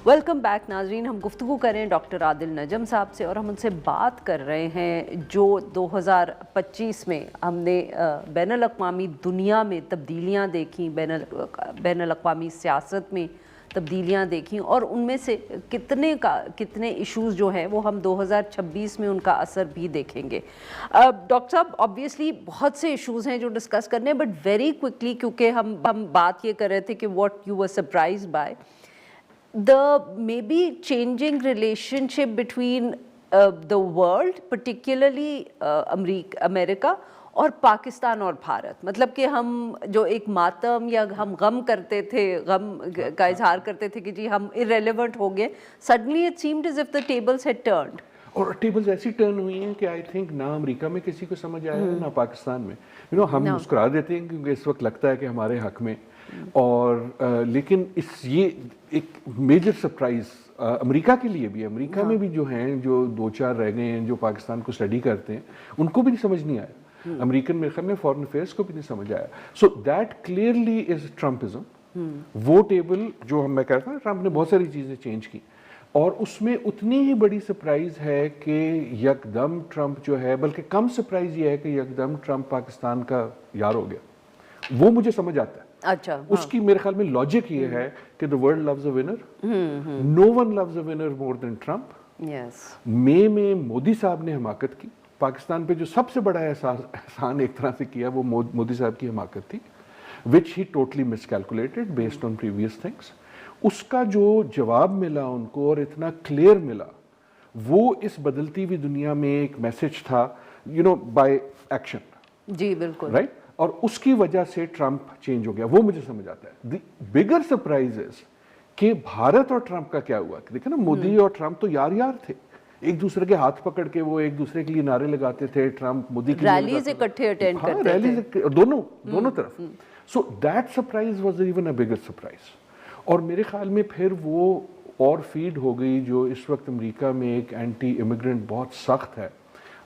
Welcome back नाजरीन। हम गुफ्तगू करें डॉक्टर आदिल नजम साहब से और हम उनसे बात कर रहे हैं जो 2025 में हमने बैनुल-अक़वामी दुनिया में तब्दीलियाँ देखी, बैनुल-अक़वामी सियासत में तब्दीलियाँ देखी और उनमें से कितने इश्यूज़ जो हैं वो हम 2026 में उनका असर भी देखेंगे। डॉक्टर साहब, ऑब्वियसली बहुत से इश्यूज़ हैं जो डिस्कस करने हैं, बट वेरी क्विकली, क्योंकि हम बात ये कर रहे थे कि what you were surprised bye the maybe changing relationship between the world, particularly America और पाकिस्तान और भारत। मतलब कि हम जो एक मातम या हम गम करते थे, गम का इजहार करते थे कि जी हम irrelevant हो गए, suddenly it seemed as if the tables had turned। और टेबल्स ऐसी टर्न हुई हैं कि आई थिंक ना अमेरिका में किसी को समझ आया है ना पाकिस्तान में। हम मुस्कुरा देते हैं क्योंकि इस वक्त लगता है कि हमारे हक में, और लेकिन ये एक मेजर सरप्राइज अमेरिका के लिए भी, अमेरिका में भी जो हैं, जो दो चार रह गए हैं जो पाकिस्तान को स्टडी करते हैं, उनको भी समझ नहीं आया। अमेरिकन मेरे ख्याल में फॉरेन अफेयर्स को भी नहीं समझ आया। So that clearly is Trumpism. वो टेबल जो मैं कहता हूँ, ट्रम्प ने बहुत सारी चीज़ें चेंज की और उसमें उतनी ही बड़ी सरप्राइज है कि यकदम ट्रम्प जो है, बल्कि कम सरप्राइज ये है कि यकदम ट्रम्प पाकिस्तान का यार हो गया। वो मुझे समझ आता है। अच्छा, उसकी मेरे ख्याल में लॉजिक ये है कि the world loves a winner, no one loves a winner more than Trump. मई में मोदी साहब ने हमाकत की पाकिस्तान पे, जो सबसे बड़ा एहसान एक तरह से किया वो मोदी साहब की हमाकत थी, which he totally miscalculated based on previous things. उसका जो जवाब मिला उनको और इतना क्लियर मिला, वो इस बदलती हुई दुनिया में एक मैसेज था, बाय एक्शन। जी बिल्कुल, राइट। और उसकी वजह से ट्रम्प चेंज हो गया, वो मुझे समझ आता है। द बिगर सरप्राइज इज कि भारत और ट्रम्प का क्या हुआ। देखो ना, मोदी और ट्रम्प तो यार थे, एक दूसरे के हाथ पकड़ के वो एक दूसरे के लिए नारे लगाते थे। ट्रम्प मोदी की रैलीज इकट्ठे अटेंड करते थे, रैलीज दोनों तरफ। So that surprise was even a bigger surprise. और मेरे ख्याल में फिर वो और फीड हो गई जो इस वक्त अमेरिका में एक एंटी इमिग्रेंट बहुत सख्त है।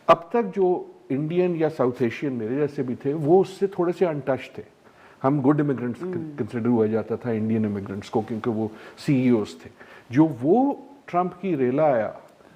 अब तक जो इंडियन या साउथ एशियन मेरे जैसे भी थे, वो उससे थोड़े से अनटच थे। हम गुड इमिग्रेंट्स कंसिडर हुआ जाता था इंडियन इमिग्रेंट्स को, क्योंकि वो सीईओज थे। जो वो ट्रम्प की रेला आया,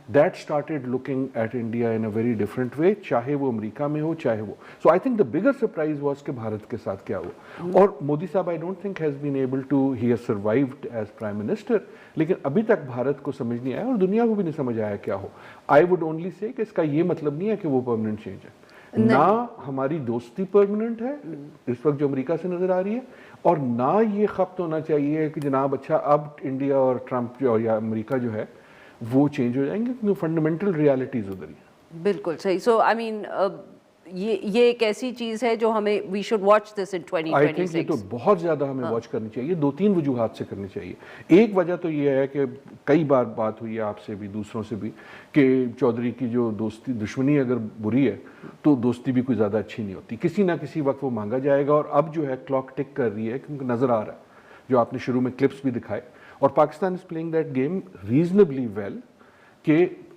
that started looking at India in a very different way, चाहे वो अमेरिका में हो चाहे वो। So I think the bigger surprise was कि भारत के साथ क्या हुआ। और मोदी साहब I don't think has been able to, he has survived as prime minister, लेकिन अभी तक भारत को समझ नहीं आया और दुनिया को भी नहीं समझ आया क्या हो। आई वुड ओनली से कि इसका ये मतलब नहीं है कि वो परमानेंट चेंज है। ना हमारी दोस्ती परमानेंट है इस वक्त जो अमेरिका से नजर आ रही है, और ना ये खप्त होना चाहिए कि जनाब अच्छा अब इंडिया और ट्रम्प जो या अमेरिका जो है वो चेंज हो जाएंगे, क्योंकि फंडामेंटल रियलिटीज उधर ही। बिल्कुल सही। सो आई मीन ये एक ऐसी चीज है जो हमें, we should watch this in 2026। I think ये तो बहुत ज्यादा हमें वॉच करनी चाहिए, दो तीन वजूहात से करनी चाहिए। एक वजह तो ये है कि कई बार बात हुई है आपसे भी, दूसरों से भी, कि चौधरी की जो दोस्ती दुश्मनी अगर बुरी है तो दोस्ती भी कोई ज्यादा अच्छी नहीं होती। किसी ना किसी वक्त वो मांगा जाएगा, और अब जो है क्लॉक टिक कर रही है, क्योंकि नजर आ रहा है जो आपने शुरू में क्लिप्स भी दिखाए, और Pakistan is playing that game reasonably well, कि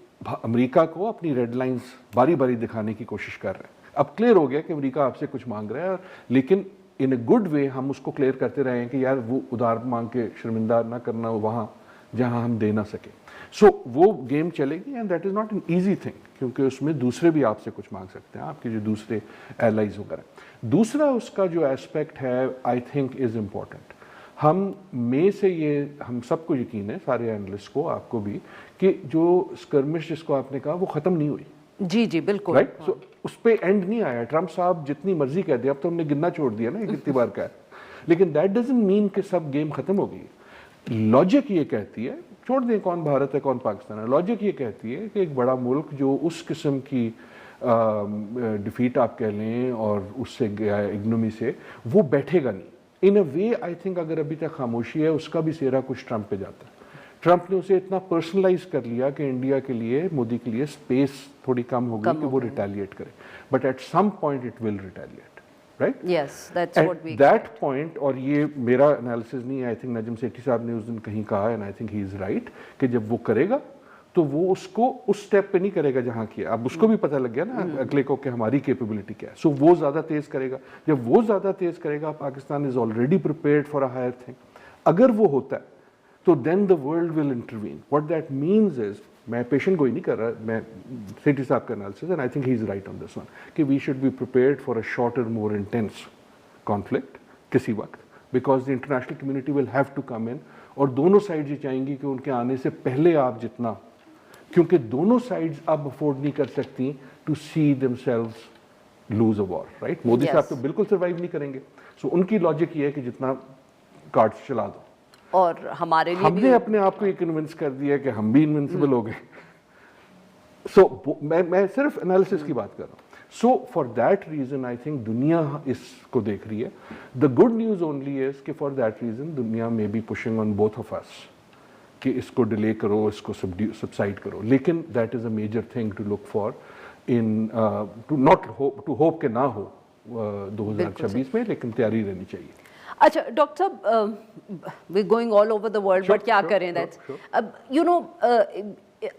अमेरिका को अपनी रेड लाइंस बारी बारी दिखाने की कोशिश कर रहे हैं। अब क्लियर हो गया कि अमेरिका आपसे कुछ मांग रहा है, लेकिन इन अ गुड वे हम उसको क्लियर करते रहे हैं कि यार वो उधार मांग के शर्मिंदा ना करना वहाँ जहाँ हम दे ना सके। सो वो गेम चलेगी, and that is not an easy thing, क्योंकि उसमें दूसरे भी आपसे कुछ मांग सकते हैं, आपके जो दूसरे एलाइज वगैरह। दूसरा उसका जो एस्पेक्ट है आई थिंक इज़ इम्पॉर्टेंट। हम में से ये हम सबको यकीन है, सारे एनालिस्ट को, आपको भी, कि जो स्कर्मिश जिसको आपने कहा वो ख़त्म नहीं हुई। जी जी बिल्कुल, राइट। सो उस पे एंड नहीं आया। ट्रम्प साहब जितनी मर्जी कह दिया, अब तो हमने गिनना छोड़ दिया ना कितनी बार का है, लेकिन दैट डजंट मीन कि सब गेम खत्म हो गई। लॉजिक ये कहती है, छोड़ दें कौन भारत है कौन पाकिस्तान है, लॉजिक ये कहती है कि एक बड़ा मुल्क जो उस किस्म की डिफीट आप कह लें और उससे गया इग्नोमी से, वो बैठेगा नहीं। इन अ वे आई थिंक अगर अभी तक खामोशी है, उसका भी सेहरा कुछ ट्रम्प पे जाता है। ट्रम्प ने उसे इतना पर्सनलाइज कर लिया कि इंडिया के लिए, मोदी के लिए स्पेस थोड़ी कम हो गई कि वो रिटेलिएट करे, but at some point it will retaliate, right? Yes, that's what we that point, और ये मेरा एनालिसिस नहीं है, आई थिंक नजम सेठी साहब ने उस दिन कहीं कहा, and I think he is right, कि जब वो करेगा तो वो उसको उस स्टेप पे नहीं करेगा जहां किया। अब उसको भी पता लग गया ना अगले को कि हमारी कैपेबिलिटी क्या है, सो वो ज्यादा तेज करेगा। जब वो ज्यादा तेज करेगा, Pakistan is already prepared for a higher thing. अगर वो होता है तो then the world will intervene. What that means is, मैं पेशेंट को ही नहीं कर रहा, मैं सेठी साहब का analysis, and I think he is right on this one, कि we should be prepared for a shorter more intense conflict किसी वक्त, because the international community will have to come in, और दोनों साइड्स ये चाहेंगी कि उनके आने से पहले आप जितना, क्योंकि दोनों साइड्स अब अफोर्ड नहीं कर सकती to see themselves lose a war, right. Modi साहब तो बिल्कुल सर्वाइव नहीं करेंगे. सो उनकी लॉजिक ये है कि जितना कार्ड्स चला दो, और हमारे लिए हमने अपने आप को ये कन्विंस कर दिया कि हम भी इनविंसिबल हो गए. सो मैं सिर्फ एनालिसिस की बात कर रहा हूँ. So for that reason I think दुनिया इसको देख रही है. The good news only is कि फॉर दैट रीजन दुनिया में be pushing on both of us कि इसको डिले करो, इसको सबसाइड करो. लेकिन that is a major thing to look for in, to not hope, to hope के ना हो 2026 में, लेकिन तैयारी रहनी चाहिए. अच्छा डॉक्टर साहब, we going all over the world, but क्या करें दैट्स, अब यू नो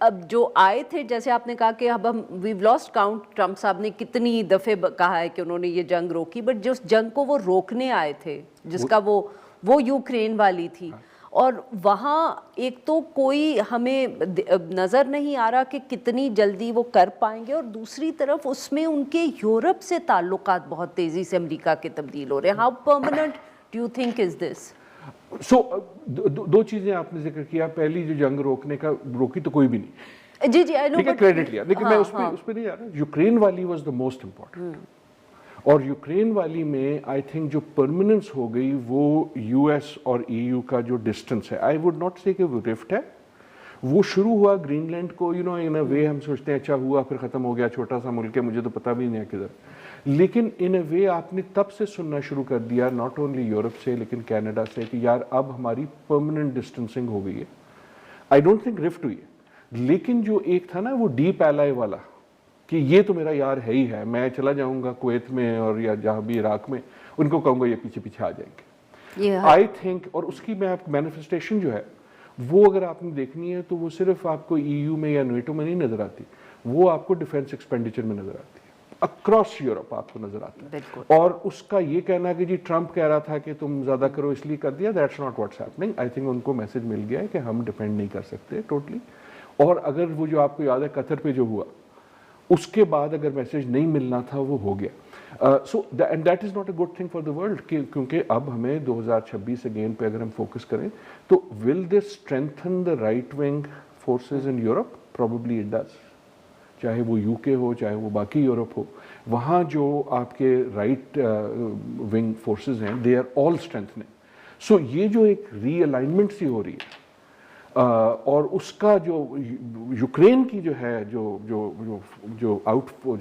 अब जो आए थे, जैसे आपने कहा कि अब हम वी लॉस्ट काउंट, ट्रम्प साहब ने कितनी दफ़े कहा है कि उन्होंने ये जंग रोकी, बट जिस जंग को वो रोकने आए थे, जिसका वो यूक्रेन वाली थी, और वहाँ एक तो कोई हमें नज़र नहीं आ रहा कि कितनी जल्दी वो कर पाएंगे, और दूसरी तरफ उसमें उनके यूरोप से ताल्लुकात बहुत तेज़ी से अमेरिका के तब्दील हो रहे हैं. How permanent do you think is this? So दो चीजें आपने जिक्र किया. पहली, जो जंग रोकने का रोकी तो कोई भी नहीं. जी आई नो, ठीक है, क्रेडिट लिया, लेकिन मैं उस पर नहीं जा रहा. यूक्रेन वाली वाज द मोस्ट इम्पोर्टेंट, और यूक्रेन वाली में आई थिंक जो परमानेंस हो गई वो यूएस और ईयू का जो डिस्टेंस है, आई वुड नॉट से कि वो रिफ्ट है. वो शुरू हुआ ग्रीनलैंड को, यू नो, इन अ वे हम सोचते हैं अच्छा हुआ, फिर खत्म हो गया, छोटा सा मुल्क है, मुझे तो पता भी नहीं है किधर. लेकिन इन अ वे आपने तब से सुनना शुरू कर दिया, नॉट ओनली यूरोप से लेकिन कनाडा से, कि यार अब हमारी परमानेंट डिस्टेंसिंग हो गई है. आई डोंट थिंक रिफ्ट हुई है, लेकिन जो एक था ना वो डीप एलाई वाला, कि ये तो मेरा यार है ही है, मैं चला जाऊंगा कुवैत में और या जहाँ भी इराक में, उनको कहूँगा ये पीछे पीछे आ जाएंगे. आई थिंक, और उसकी मैं आपको मैनिफेस्टेशन जो है वो अगर आपने देखनी है तो वो सिर्फ आपको ईयू में या नेटो में नहीं नजर आती, वो आपको डिफेंस एक्सपेंडिचर में नजर आती है. अक्रॉस यूरोप आपको नजर आता है. और उसका ये कहना कि जी ट्रंप कह रहा था कि तुम ज्यादा करो इसलिए कर दिया, that's not what's happening. I think उनको मैसेज मिल गया है कि हम डिपेंड नहीं कर सकते टोटली. और अगर वो जो आपको याद है कतर पे जो हुआ, उसके बाद अगर मैसेज नहीं मिलना था वो हो गया. So and that is not a good thing for the world, क्योंकि अब हमें 2026 अगेन पे अगर हम फोकस करें तो will this strengthen the right wing forces in Europe? Probably it does. चाहे वो यूके हो, चाहे वो बाकी यूरोप हो, वहाँ जो आपके राइट विंग फोर्सेस हैं, दे आर ऑल स्ट्रेंथनिंग. सो ये जो एक रीअलाइनमेंट सी हो रही है, और उसका जो यूक्रेन की जो है जो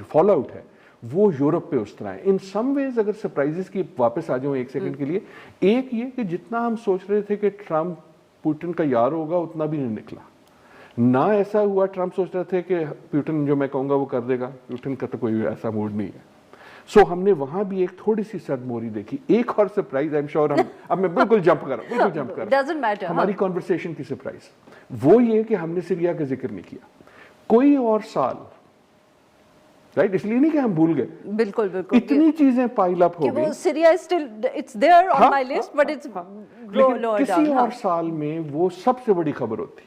फॉल आउट है वो यूरोप पे उस तरह है. इन सम वेज अगर सरप्राइजेस की वापस आ जाऊं एक सेकंड के लिए, एक ये कि जितना हम सोच रहे थे कि ट्रम्प पुतिन का यार होगा, उतना भी नहीं निकला. ना ऐसा हुआ. ट्रम्प सोच रहे थे कि पुतिन जो मैं कहूँगा वो कर देगा, पुतिन का तो कोई ऐसा मूड नहीं है. सो हमने वहां भी एक थोड़ी सी सदमोरी देखी. एक और सरप्राइज, आई एम श्योर, हम अब मैं बिल्कुल जंप कर रहा हूं, हमारी कॉन्वर्सेशन की सरप्राइज वो ये कि हमने सीरिया का जिक्र नहीं किया. कोई और साल, राइट, इसलिए नहीं कि हम भूल गए, बिल्कुल इतनी चीजें पाइल अप हो गई. Syria is still, it's there on my list, but it's lower down. किसी और साल में वो सबसे बड़ी खबर होती.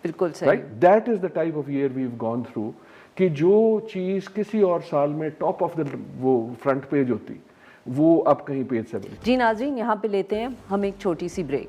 बिल्कुल सही. Right, that is the type of year we have gone through, कि जो चीज किसी और साल में टॉप ऑफ द वो फ्रंट पेज होती, वो अब कहीं पेज से बनी. जी नाज़रीन, यहाँ पे लेते हैं हम एक छोटी सी ब्रेक.